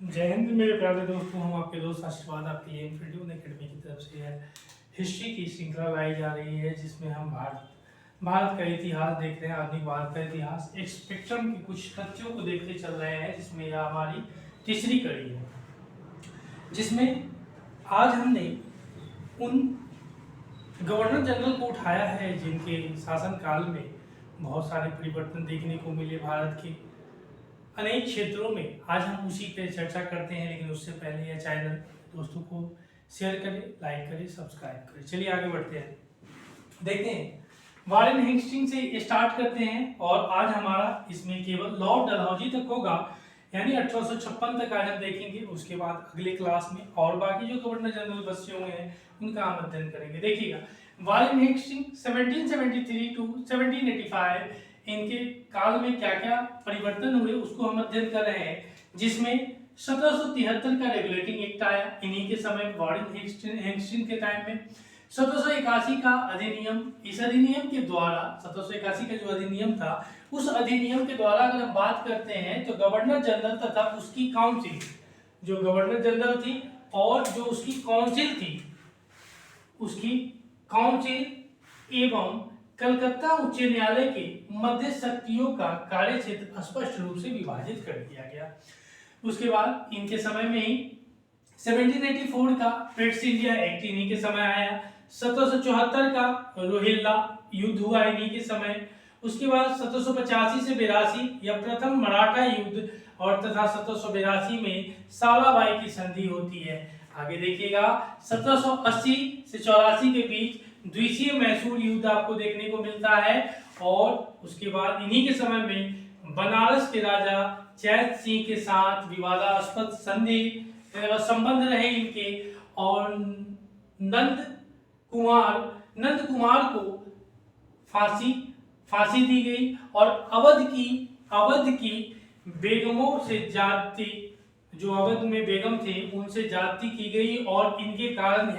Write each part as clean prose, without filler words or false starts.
जय हिंद मेरे प्यारे दोस्तों। हम आपके दोस्त आशीर्वाद आपके लिए इंफिट्यून एकेडमी की तरफ से है हिस्ट्री की श्रृंखला लाई जा रही है, जिसमें हम भारत का इतिहास देख रहे हैं, आधुनिक भारत का इतिहास एक स्पेक्ट्रम के कुछ तथ्यों को देखते चल रहे हैं, जिसमें यह हमारी तीसरी कड़ी है, जिसमें आज हमने उन गवर्नर जनरल को उठाया है जिनके शासनकाल में बहुत सारे परिवर्तन देखने को मिले भारत के अनेक क्षेत्रों में। आज हम उसी पे चर्चा करते हैं, लेकिन उससे पहले यह चैनल दोस्तों को शेयर करें, लाइक करें, सब्सक्राइब करें। चलिए आगे बढ़ते हैं, देखते हैं वॉरेन हेस्टिंग से स्टार्ट करते हैं। और आज हमारा इसमें केवल लॉर्ड डलहौजी तक होगा, यानी 1856 तक आज हम देखेंगे। उसके बाद अगले क्लास में और बाकी जो गवर्नर जनरल बचे हुए हैं उनका हम अध्ययन करेंगे। देखिएगा, वॉरेन हेस्टिंग 1773 टू 1785 इनके काल में क्या क्या परिवर्तन हुए उसको हम अध्ययन कर रहे हैं, जिसमें 1773 का रेगुलेटिंग एक्ट आया इन्हीं के समय, वॉरेन हेस्टिंग के टाइम में। 1781 का अधिनियम, इस अधिनियम के द्वारा 1781 का जो अधिनियम था, उस अधिनियम के द्वारा अगर हम बात करते हैं तो गवर्नर जनरल तथा उसकी काउंसिल, जो गवर्नर जनरल थी और जो उसकी काउंसिल थी, उसकी काउंसिल एवं कलकत्ता उच्च न्यायालय के मध्य शक्तियों का कार्यक्षेत्र स्पष्ट रूप से विभाजित कर दिया गया। उसके बाद इनके समय में ही 1784 का ब्रिटिश इंडिया एक्ट इन्हीं के समय आया। 1774 का रोहिल्ला युद्ध हुआ इन्हीं के समय। उसके बाद 1785 से 82 या प्रथम मराठा युद्ध और तथा 1782 में सालाबाई की संधि होती है। आगे देखिएगा, 1780 से 84 के बीच द्वितीय मैसूर युद्ध आपको देखने को मिलता है। और उसके बाद इन्हीं के समय में बनारस के राजा जैत सिंह के साथ विवादास्पद संबंध रहे इनके, और नंद कुमार को फांसी दी गई और अवध की बेगमों से जाति, जो अवध में बेगम थे उनसे जाति की गई। और इनके कारण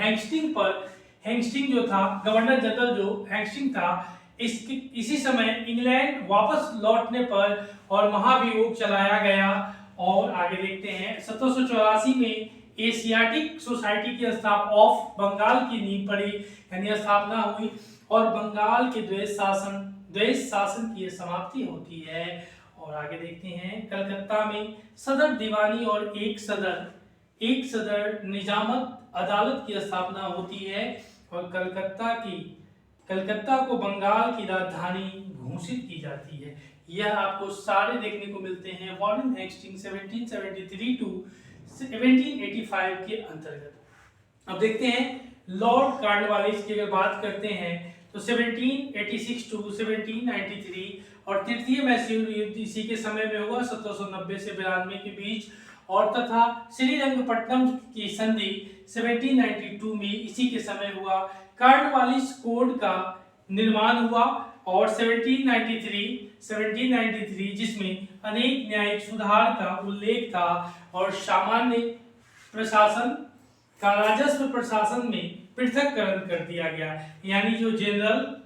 हेस्टिंग जो था, गवर्नर जनरल जो हेस्टिंग था, इसी समय इंग्लैंड वापस लौटने पर और महाभियोग चलाया गया। और आगे देखते हैं, 1784 में एशियाटिक सोसाइटी की ऑफ बंगाल की नींव पड़ी, यानी स्थापना हुई और बंगाल के द्वेष शासन की समाप्ति होती है। और आगे देखते हैं, कलकत्ता में सदर दीवानी और एक सदर निजामत अदालत की स्थापना होती है और कलकत्ता को बंगाल की राजधानी घोषित की जाती है। यह आपको सारे देखने को मिलते हैं वॉरेन हेस्टिंग 1773 टू 1785 के अंतर्गत। अब देखते हैं लॉर्ड कॉर्नवालिस की अगर बात करते हैं तो 1786 टू 1793 और तृतीय मैसूर युद्ध इसी के समय में हुआ 1790 से 92 के बीच। और तथा श्रीरंगपट्टनम की संधि 1792 में इसी के समय हुआ। कॉर्नवालिस कोड का निर्माण हुआ और 1793 जिसमें अनेक न्यायिक सुधार का उल्लेख था और सामान्य प्रशासन का राजस्व प्रशासन में पृथककरण कर दिया गया, यानी जो जनरल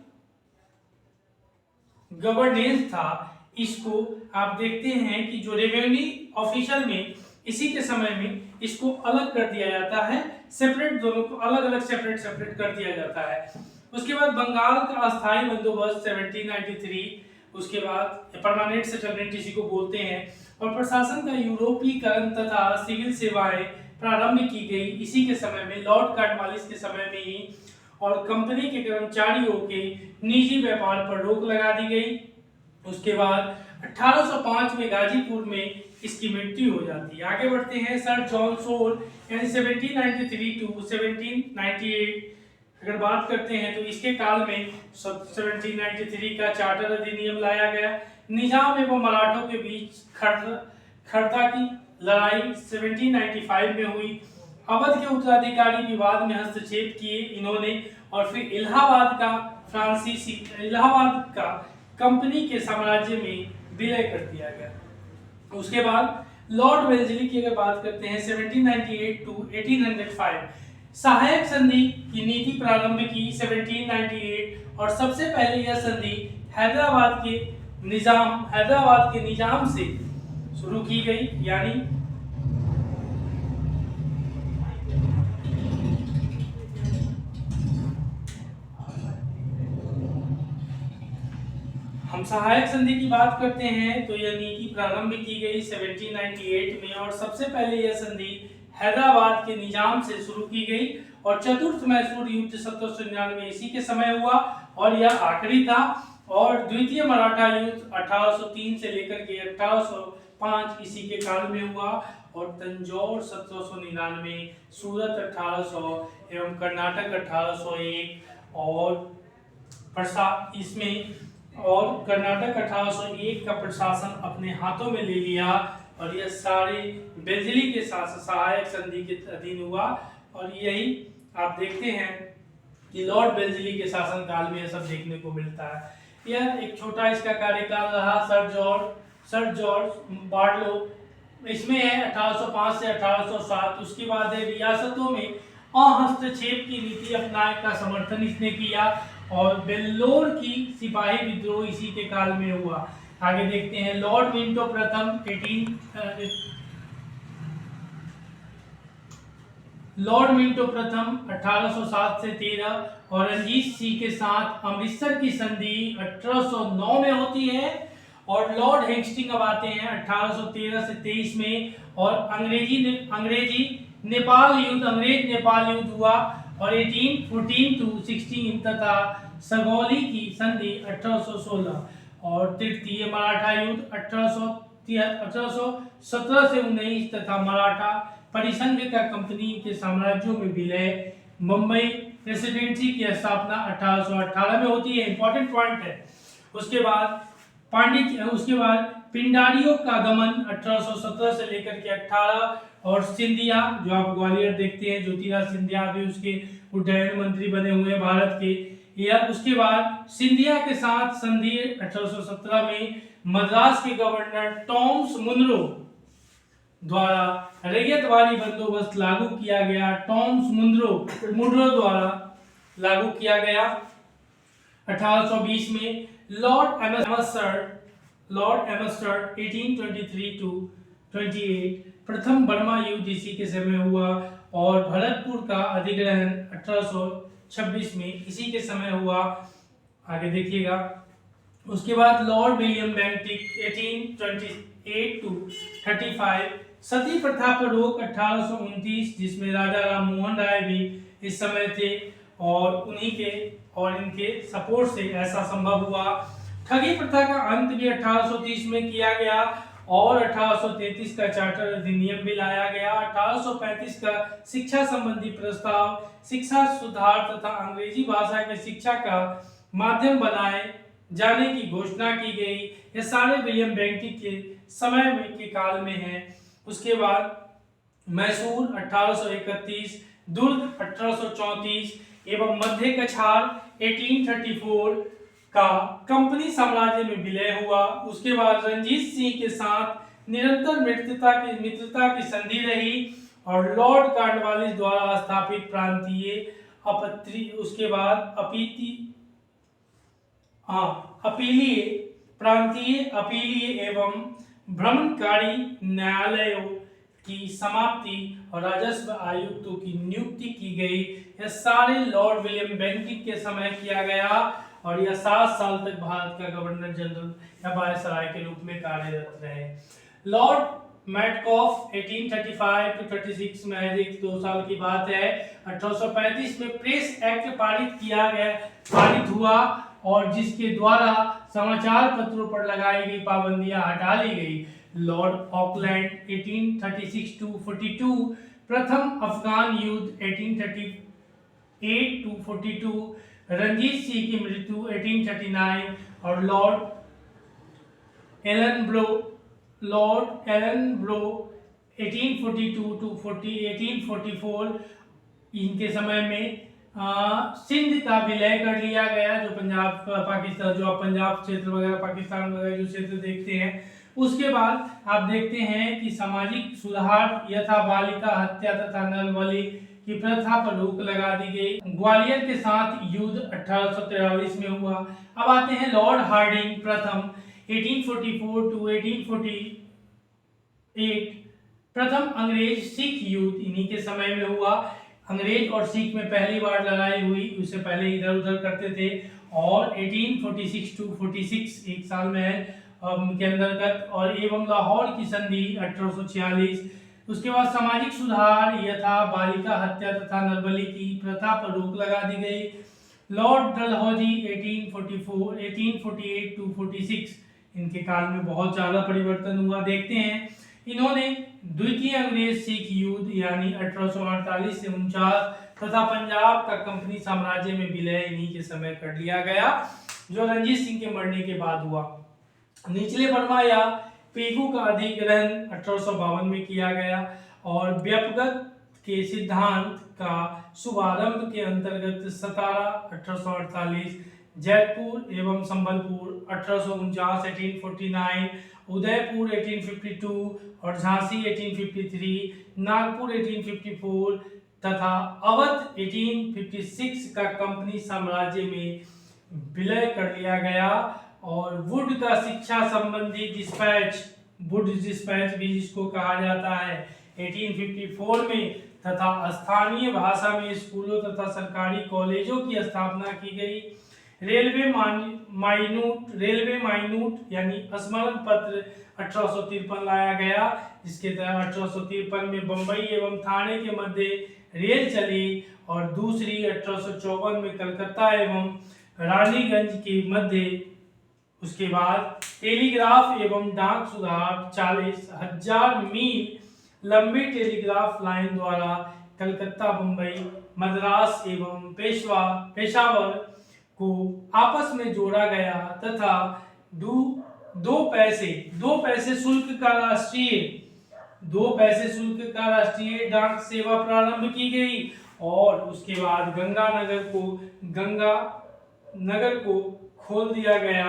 गवर्नेंस था, इसको आप देखते हैं कि जो रेवेन्यू ऑफिसर में इसी के समय में इसको अलग कर दिया जाता है, सेपरेट, दोनों को अलग अलग सेपरेट कर दिया जाता है। उसके बाद बंगाल का अस्थायी बंदोबस्त 1793, उसके बाद परमानेंट सेटलमेंट इसी को बोलते हैं, और प्रशासन का यूरोपीकरण तथा सिविल सेवाएं प्रारंभ की गई इसी के समय में, लॉर्ड कॉर्नवालिस के समय में ही। और कंपनी के कर्मचारियों के निजी व्यापार पर रोक लगा दी गई। उसके बाद 1805 में गाजीपुर में इसकी मृत्यु हो जाती है। आगे बढ़ते हैं, सर जॉन सोल यानी 1793 टू 1798 अगर बात करते हैं तो इसके काल में 1793 का चार्टर अधिनियम लाया गया। निजाम एवं मराठों के बीच खड़ता की लड़ाई 1795 में हुई। अवध के उत्तराधिकारी विवाद में हस्तक्षेप किए इन्होंने, और फिर इलाहाबाद का कंपनी के साम्राज्य में विलय कर दिया गया। उसके बाद लॉर्ड वेल्लेस्ली की अगर बात करते हैं 1798 टू 1805, सहायक संधि की नीति प्रारंभ की 1798 और सबसे पहले यह संधि हैदराबाद के निजाम से शुरू की गई, यानी सहायक संधि की बात करते हैं तो यह नीति प्रारंभ की गई 1798 में और सबसे पहले यह संधि हैदराबाद के निजाम से शुरू की गई और चतुर्थ मैसूर युद्ध 1799 इसी के समय हुआ और यह आखिरी था। और द्वितीय मराठा युद्ध 1803 से लेकर के 1805 इसी के काल में हुआ और तंजौर 1799, सूरत 1800 एवं कर्नाटक 1801 और इसमें और कर्नाटक 1801 का प्रशासन अपने हाथों में ले लिया और यह सारे बेल्जिली के साथ सहायक संधि के अधीन हुआ। और यही आप देखते हैं कि लॉर्ड बेल्जिली के शासन काल में यह सब देखने को मिलता है। यह एक छोटा इसका कार्यकाल रहा। सर जॉर्ज बार्लो इसमें है 1805 से 1807। उसके बाद है रियासतों में अहस्तक्षेप की नीति अपनाने का समर्थन इसने किया और वेल्लोर की सिपाही विद्रोह इसी के काल में हुआ। आगे देखते हैं लॉर्ड मिंटो प्रथम 1807 से 13 और रंजीत सिंह के साथ अमृतसर की संधि 1809 में होती है और लॉर्ड हेस्टिंग अब आते हैं 1813 से 23 में और अंग्रेज नेपाल युद्ध हुआ और 1814 to 16 तथा सगौली की संधि 1816 और तृतीय मराठा युद्ध 1817 से 19 तथा मराठा परिसंघ का कंपनी के साम्राज्यों में विलय, मुंबई प्रेसिडेंसी की स्थापना 1818 में होती है। इंपॉर्टेंट पॉइंट है। उसके बाद पिंडारियों का गमन 1817 से लेकर के 18 और सिंधिया जो आप ग्वालियर देखते हैं, ज्योतिराज सिंधिया भी उसके उड्डयन मंत्री बने हुए हैं भारत के। यह उसके बाद सिंधिया के साथ संधि 1817 में मद्रास के गवर्नर टॉमस मुनरो द्वारा रैयतवाड़ी बंदोबस्त लागू किया गया। टॉमस मुनरो द्वारा लागू किया गया। 1820 में लॉर्ड एमस्टर 1823 to 28 प्रथम बर्मा युद्ध इसी के समय हुआ और भरतपुर का अधिग्रहण 1826 में इसी के समय हुआ। आगे देखिएगा। उसके बाद लॉर्ड विलियम बेंटिक 1828 to 35 सती प्रथा पर रोक 1829 जिसमें राजा राम मोहन राय भी इस समय थे और उन्हीं के और इनके सपोर्ट से ऐसा संभव हुआ। ठगी प्रथा का अंत भी 1830 में किया गया और 1833 का चार्टर अधिनियम भी लाया गया। 1835 का शिक्षा संबंधी प्रस्ताव शिक्षा सुधार तथा अंग्रेजी भाषा की शिक्षा का माध्यम बनाए जाने की घोषणा की गई। ये सारे विलियम बेंटिक के समय में के काल में है। उसके बाद मैसूर 1831, दुर्ग 1834 एवं मध्य कछार 1834 का कंपनी साम्राज्य में विलय हुआ। उसके बाद रंजीत सिंह के साथ निरंतर मित्रता की संधि रही और लॉर्ड कार्नवालिस द्वारा स्थापित अपीलीय एवं भ्रमणकारी न्यायालयों की समाप्ति और राजस्व आयुक्तों की नियुक्ति की गई। यह सारे लॉर्ड विलियम बेंटिक के समय किया गया और यह 7 साल तक भारत का गवर्नर जनरल या वायसराय के रूप में कार्यरत रहे। लॉर्ड मैटकॉफ 1835 to 36 में 2 साल की बात है। 1835 में प्रेस एक्ट पारित हुआ और जिसके द्वारा समाचार पत्रों पर लगाई गई पाबंदियां हटा ली गई। लॉर्ड ऑकलैंड 1836 to 42 प्रथम अफगान युद्ध 1838 to 42 रंजीत सिंह की मृत्यु 1839 और लॉर्ड एलन ब्रो 1842 to 1844 इनके समय में सिंध का विलय कर लिया गया जो पाकिस्तान जो आप पंजाब क्षेत्र वगैरह पाकिस्तान वगैरह जो क्षेत्र देखते हैं। उसके बाद आप देखते हैं कि सामाजिक सुधार यथा बालिका हत्या तथा नल बलि की प्रथा पर रोक लगा दी गई। ग्वालियर के साथ युद्ध 1843 में हुआ। अब आते हैं लॉर्ड हार्डिंग प्रथम 1844 to 1848 प्रथम अंग्रेज सिख युद्ध इन्हीं के समय में हुआ। अंग्रेज और सिख में पहली बार लड़ाई हुई, उससे पहले इधर उधर करते थे। और 1846 टू 46 एक साल में के अंतर्गत, और एवं लाहौर की संधि 1846। उसके बाद सामाजिक सुधार यथा बालिका हत्या तथा नरबली की प्रथा पर रोक लगा दी गई। लॉर्ड डलहौजी 1848 टू 46, इनके काल में बहुत ज़्यादा परिवर्तन हुआ। देखते हैं, इन्होंने द्वितीय अंग्रेज सिख युद्ध यानी 1848 से 49 तथा पंजाब का कंपनी साम्राज्य में विलय इन्हीं के समय कर लिया गया, जो रणजीत सिंह के मरने के बाद हुआ। निचले बर्मा या पेगू का अधिग्रहण 1852 में किया गया, और व्यापक के सिद्धांत का शुभारंभ के अंतर्गत सतारा 1848, जयपुर एवं संबलपुर 1849 1849, उदयपुर 1852 और झांसी 1853, नागपुर 1854 तथा अवध 1856 का कंपनी साम्राज्य में विलय कर लिया गया। और वुड का शिक्षा संबंधी डिस्पैच, वुड डिस्पैच भी जिसको कहा जाता है, 1854 में, तथा स्थानीय भाषा में स्कूलों तथा सरकारी कॉलेजों की स्थापना की गई। रेलवे माइन्यूट यानी स्मरण पत्र 1853 लाया गया, जिसके तहत 1853 में बंबई एवं थाने के मध्य रेल चली, और दूसरी 1854 में कलकत्ता एवं रानीगंज के मध्य। उसके बाद टेलीग्राफ एवं डाक सुधार, 40,000 मील लंबी टेलीग्राफ लाइन द्वारा कलकत्ता, बंबई, मद्रास एवं पेशावर को आपस में जोड़ा गया, तथा दो पैसे शुल्क का राष्ट्रीय डाक सेवा प्रारंभ की गई। और उसके बाद गंगा नहर को खोल दिया गया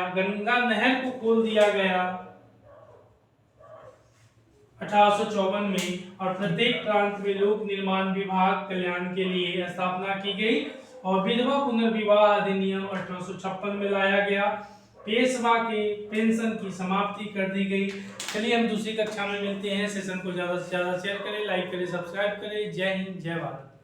1854 में, और प्रत्येक प्रांत में लोक निर्माण विभाग कल्याण के लिए स्थापना की गई, और विधवा पुनर्विवाह अधिनियम 1856 में लाया गया। पेशवा के पेंशन की समाप्ति कर दी गई। चलिए हम दूसरी कक्षा में मिलते हैं। सेशन को ज़्यादा से ज़्यादा शेयर करें, लाइक करें, सब्सक्राइब करें। जय हिंद, जय भारत।